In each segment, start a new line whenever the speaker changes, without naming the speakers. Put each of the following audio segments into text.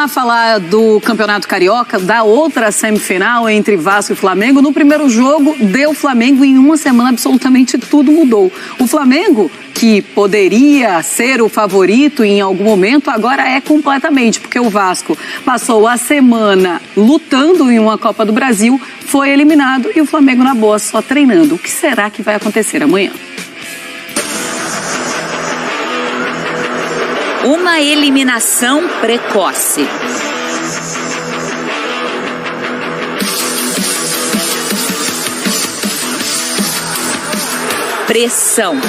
a falar do Campeonato Carioca, da outra semifinal entre Vasco e Flamengo. No primeiro jogo, deu Flamengo e em uma semana absolutamente tudo mudou. O Flamengo, que poderia ser o favorito em algum momento, agora é completamente, porque o Vasco passou a semana lutando em uma Copa do Brasil, foi eliminado e o Flamengo na boa, só treinando. O que será que vai acontecer amanhã?
Uma eliminação precoce. Pressão.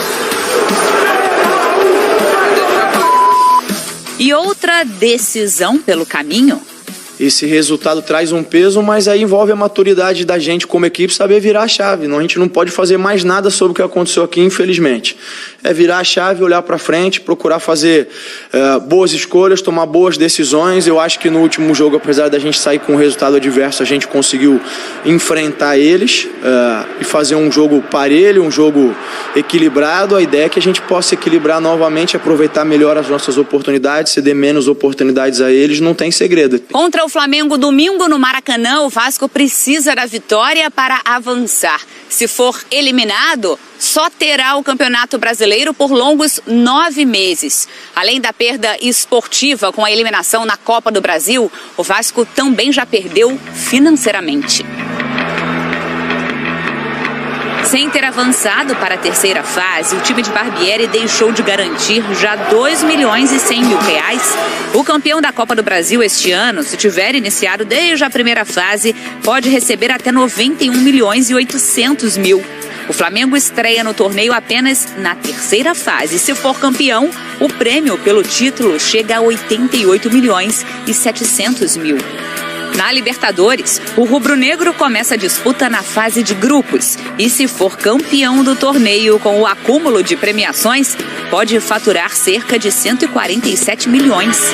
E outra decisão pelo caminho.
Esse resultado traz um peso, mas aí envolve a maturidade da gente como equipe saber virar a chave. A gente não pode fazer mais nada sobre o que aconteceu aqui, infelizmente. É virar a chave, olhar para frente, procurar fazer boas escolhas, tomar boas decisões. Eu acho que no último jogo, apesar da gente sair com um resultado adverso, a gente conseguiu enfrentar eles e fazer um jogo parelho, um jogo equilibrado. A ideia é que a gente possa equilibrar novamente, aproveitar melhor as nossas oportunidades, ceder menos oportunidades a eles, não tem segredo.
Contra o Flamengo domingo no Maracanã, o Vasco precisa da vitória para avançar. Se for eliminado, só terá o Campeonato Brasileiro por longos 9 meses. Além da perda esportiva com a eliminação na Copa do Brasil, o Vasco também já perdeu financeiramente. Sem ter avançado para a terceira fase, o time de Barbieri deixou de garantir já R$2.100.000. O campeão da Copa do Brasil este ano, se tiver iniciado desde a primeira fase, pode receber até R$91.800.000. O Flamengo estreia no torneio apenas na terceira fase. Se for campeão, o prêmio pelo título chega a R$88.700.000. Na Libertadores, o rubro-negro começa a disputa na fase de grupos e, se for campeão do torneio com o acúmulo de premiações, pode faturar cerca de 147 milhões.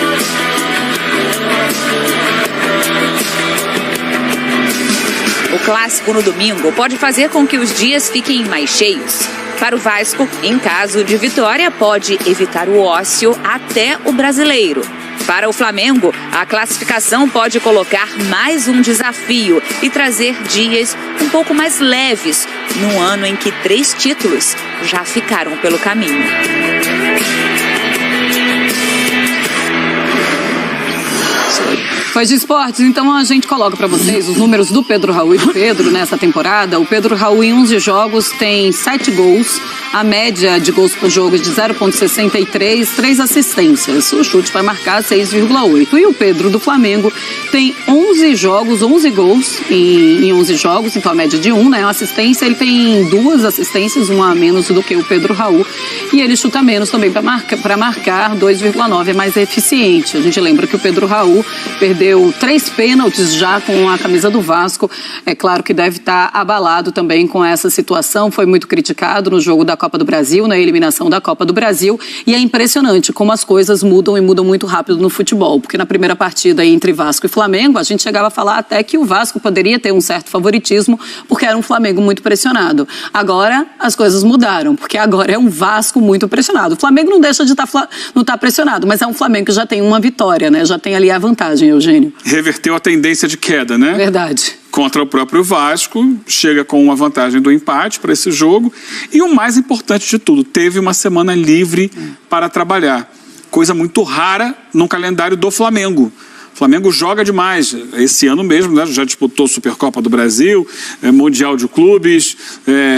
O clássico no domingo pode fazer com que os dias fiquem mais cheios. Para o Vasco, em caso de vitória, pode evitar o ócio até o Brasileiro. Para o Flamengo, a classificação pode colocar mais um desafio e trazer dias um pouco mais leves, num ano em que 3 títulos já ficaram pelo caminho.
Faz de esportes, então a gente coloca para vocês os números do Pedro Raul e do Pedro nessa temporada. O Pedro Raul em 11 jogos tem 7 gols, a média de gols por jogo de 0,63, 3 assistências. O chute vai marcar 6,8. E o Pedro do Flamengo tem 11 jogos, 11 gols em 11 jogos, então a média de 1, né? A assistência, ele tem 2 assistências, uma a menos do que o Pedro Raul. E ele chuta menos também para marcar 2,9, é mais eficiente. A gente lembra que o Pedro Raul perdeu 3 pênaltis já com a camisa do Vasco. É claro que deve estar abalado também com essa situação. Foi muito criticado no jogo da Copa do Brasil, na eliminação da Copa do Brasil. E é impressionante como as coisas mudam e mudam muito rápido no futebol. Porque na primeira partida entre Vasco e Flamengo, a gente chegava a falar até que o Vasco poderia ter um certo favoritismo, porque era um Flamengo muito pressionado. Agora as coisas mudaram, porque agora é um Vasco muito pressionado. O Flamengo não deixa de não estar pressionado, mas é um Flamengo que já tem uma vitória, né? Já tem ali a vantagem, Eugênio.
Reverteu a tendência de queda, né?
Verdade.
Contra o próprio Vasco, chega com uma vantagem do empate para esse jogo. E o mais importante de tudo, teve uma semana livre para trabalhar. Coisa muito rara no calendário do Flamengo. O Flamengo joga demais. Esse ano mesmo, né, já disputou Supercopa do Brasil, Mundial de Clubes,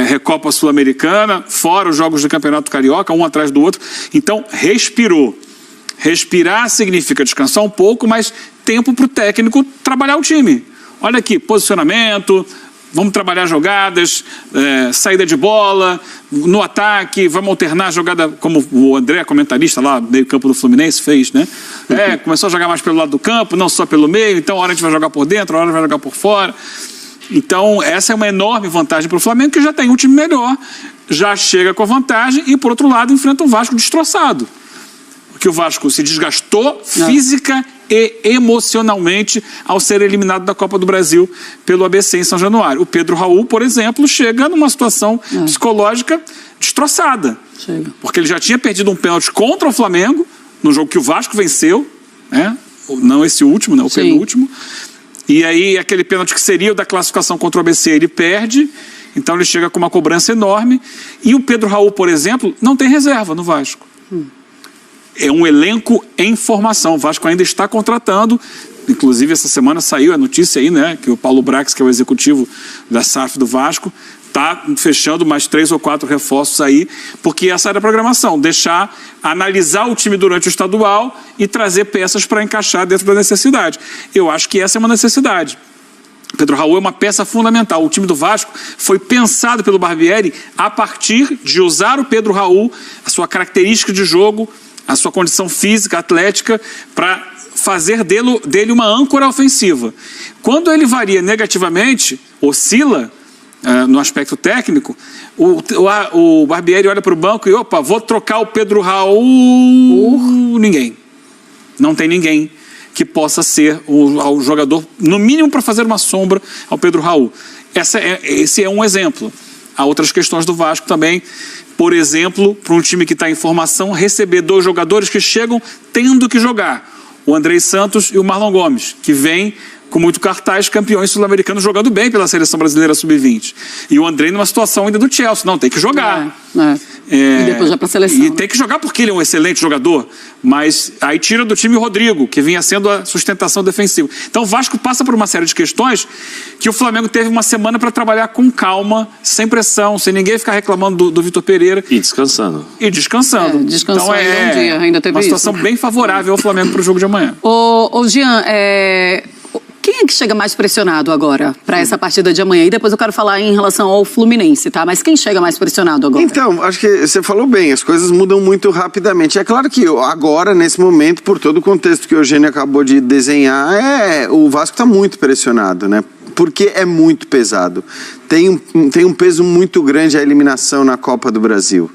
Recopa Sul-Americana, fora os jogos de Campeonato Carioca, um atrás do outro. Então, respirou. Respirar significa descansar um pouco, mas tempo para o técnico trabalhar o time. Olha aqui, posicionamento, vamos trabalhar jogadas, saída de bola, no ataque, vamos alternar a jogada, como o André, comentarista lá, meio campo do Fluminense, fez, né? Começou a jogar mais pelo lado do campo, não só pelo meio, então a hora a gente vai jogar por dentro, a hora vai jogar por fora. Então, essa é uma enorme vantagem para o Flamengo, que já tem um time melhor, já chega com a vantagem e, por outro lado, enfrenta um Vasco destroçado. Porque o Vasco se desgastou física e emocionalmente ao ser eliminado da Copa do Brasil pelo ABC em São Januário. O Pedro Raul, por exemplo, chega numa situação psicológica destroçada. Porque ele já tinha perdido um pênalti contra o Flamengo, no jogo que o Vasco venceu, né? não esse último, né, o
Sim.
penúltimo. E aí aquele pênalti que seria o da classificação contra o ABC, ele perde, então ele chega com uma cobrança enorme. E o Pedro Raul, por exemplo, não tem reserva no Vasco. É um elenco em formação. O Vasco ainda está contratando. Inclusive, essa semana saiu a notícia aí, né? Que o Paulo Brax, que é o executivo da SAF do Vasco, está fechando mais 3 ou 4 reforços aí, porque essa era a programação. Analisar o time durante o estadual e trazer peças para encaixar dentro da necessidade. Eu acho que essa é uma necessidade. Pedro Raul é uma peça fundamental. O time do Vasco foi pensado pelo Barbieri a partir de usar o Pedro Raul, a sua característica de jogo, a sua condição física, atlética, para fazer dele uma âncora ofensiva. Quando ele varia negativamente, oscila no aspecto técnico, o Barbieri olha para o banco e, opa, vou trocar o Pedro Raul. Ninguém. Não tem ninguém que possa ser o jogador, no mínimo, para fazer uma sombra ao Pedro Raul. Esse é um exemplo. Há outras questões do Vasco também. Por exemplo, para um time que está em formação, receber 2 jogadores que chegam tendo que jogar. O Andrei Santos e o Marlon Gomes, que vêm com muito cartaz, campeões sul-americanos, jogando bem pela Seleção Brasileira Sub-20. E o Andrei numa situação ainda do Chelsea. Não, tem que jogar.
E depois já para a seleção.
E tem que jogar porque ele é um excelente jogador, mas aí tira do time o Rodrigo, que vinha sendo a sustentação defensiva. Então o Vasco passa por uma série de questões que o Flamengo teve uma semana para trabalhar com calma, sem pressão, sem ninguém ficar reclamando do Vitor Pereira.
E descansando.
Descansou
então
ainda um dia,
ainda teve
uma situação bem favorável ao Flamengo para o jogo de amanhã.
Ô Jean, quem é que chega mais pressionado agora para essa partida de amanhã? E depois eu quero falar em relação ao Fluminense, tá? Mas quem chega mais pressionado agora?
Então, acho que você falou bem, as coisas mudam muito rapidamente. É claro que agora, nesse momento, por todo o contexto que o Eugênio acabou de desenhar, o Vasco está muito pressionado, né? Porque é muito pesado. Tem um peso muito grande a eliminação na Copa do Brasil.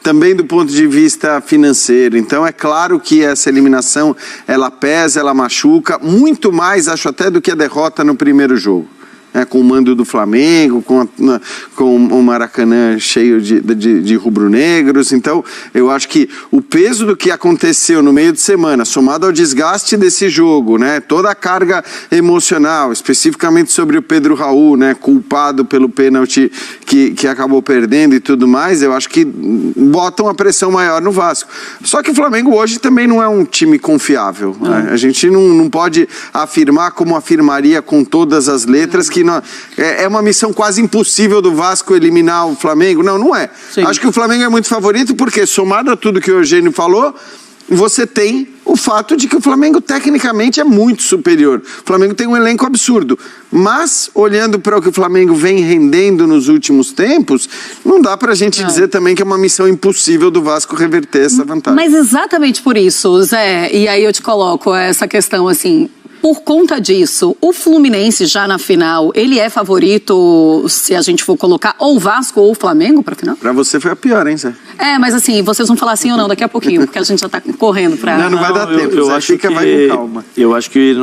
Também do ponto de vista financeiro. Então, é claro que essa eliminação, ela pesa, ela machuca, muito mais, acho até, do que a derrota no primeiro jogo. Com o mando do Flamengo, com o Maracanã cheio de rubro-negros. Então, eu acho que o peso do que aconteceu no meio de semana, somado ao desgaste desse jogo, né, toda a carga emocional, especificamente sobre o Pedro Raul, né, culpado pelo pênalti que acabou perdendo e tudo mais, eu acho que bota uma pressão maior no Vasco. Só que o Flamengo hoje também não é um time confiável. Né? A gente não pode afirmar como afirmaria com todas as letras que é uma missão quase impossível do Vasco eliminar o Flamengo. Não é. Sim. Acho que o Flamengo é muito favorito porque, somado a tudo que o Eugênio falou, você tem o fato de que o Flamengo tecnicamente é muito superior. O Flamengo tem um elenco absurdo. Mas, olhando para o que o Flamengo vem rendendo nos últimos tempos, não dá pra gente dizer também que é uma missão impossível do Vasco reverter essa vantagem.
Mas exatamente por isso, Zé, e aí eu te coloco essa questão assim... Por conta disso, o Fluminense já na final, ele é favorito, se a gente for colocar, ou o Vasco ou o Flamengo para a final?
Pra você foi a pior, hein, Zé?
Mas assim, vocês vão falar sim ou não daqui a pouquinho, porque a gente já tá correndo para...
Não vai dar tempo,
eu
Zé,
acho que
vai com calma.
Eu acho que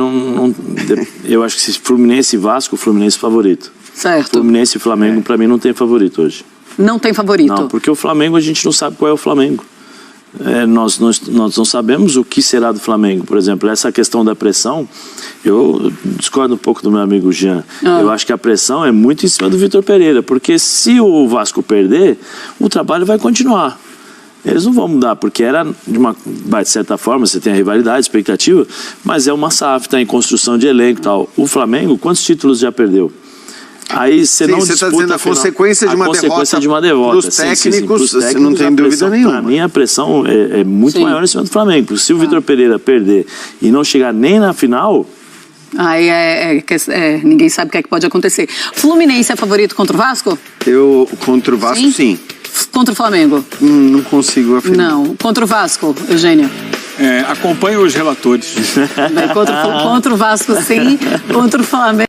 eu acho que se Fluminense e Vasco, o Fluminense é favorito.
Certo.
Fluminense e Flamengo, para mim, não tem favorito hoje.
Não tem favorito?
Não, porque o Flamengo, a gente não sabe qual é o Flamengo. Nós não sabemos o que será do Flamengo. Por exemplo, essa questão da pressão, eu discordo um pouco do meu amigo Jean. Eu acho que a pressão é muito em cima do Vitor Pereira, porque se o Vasco perder, o trabalho vai continuar. Eles não vão mudar, porque era de certa forma, você tem a rivalidade, expectativa, mas é uma SAF, está em construção de elenco e tal. O Flamengo, quantos títulos já perdeu? Aí você não disputa,
está dizendo a consequência de uma derrota. Para os técnicos, você não tem dúvida nenhuma.
Para mim, a pressão é muito maior em cima do Flamengo. Porque se o Vitor Pereira perder e não chegar nem na final...
Aí ninguém sabe o que é que pode acontecer. Fluminense é favorito contra o Vasco?
Contra o Vasco, sim.
Contra o Flamengo?
Não consigo afirmar.
Não. Contra o Vasco, Eugênio?
Acompanhe os relatores.
Contra o Vasco, sim. Contra o Flamengo.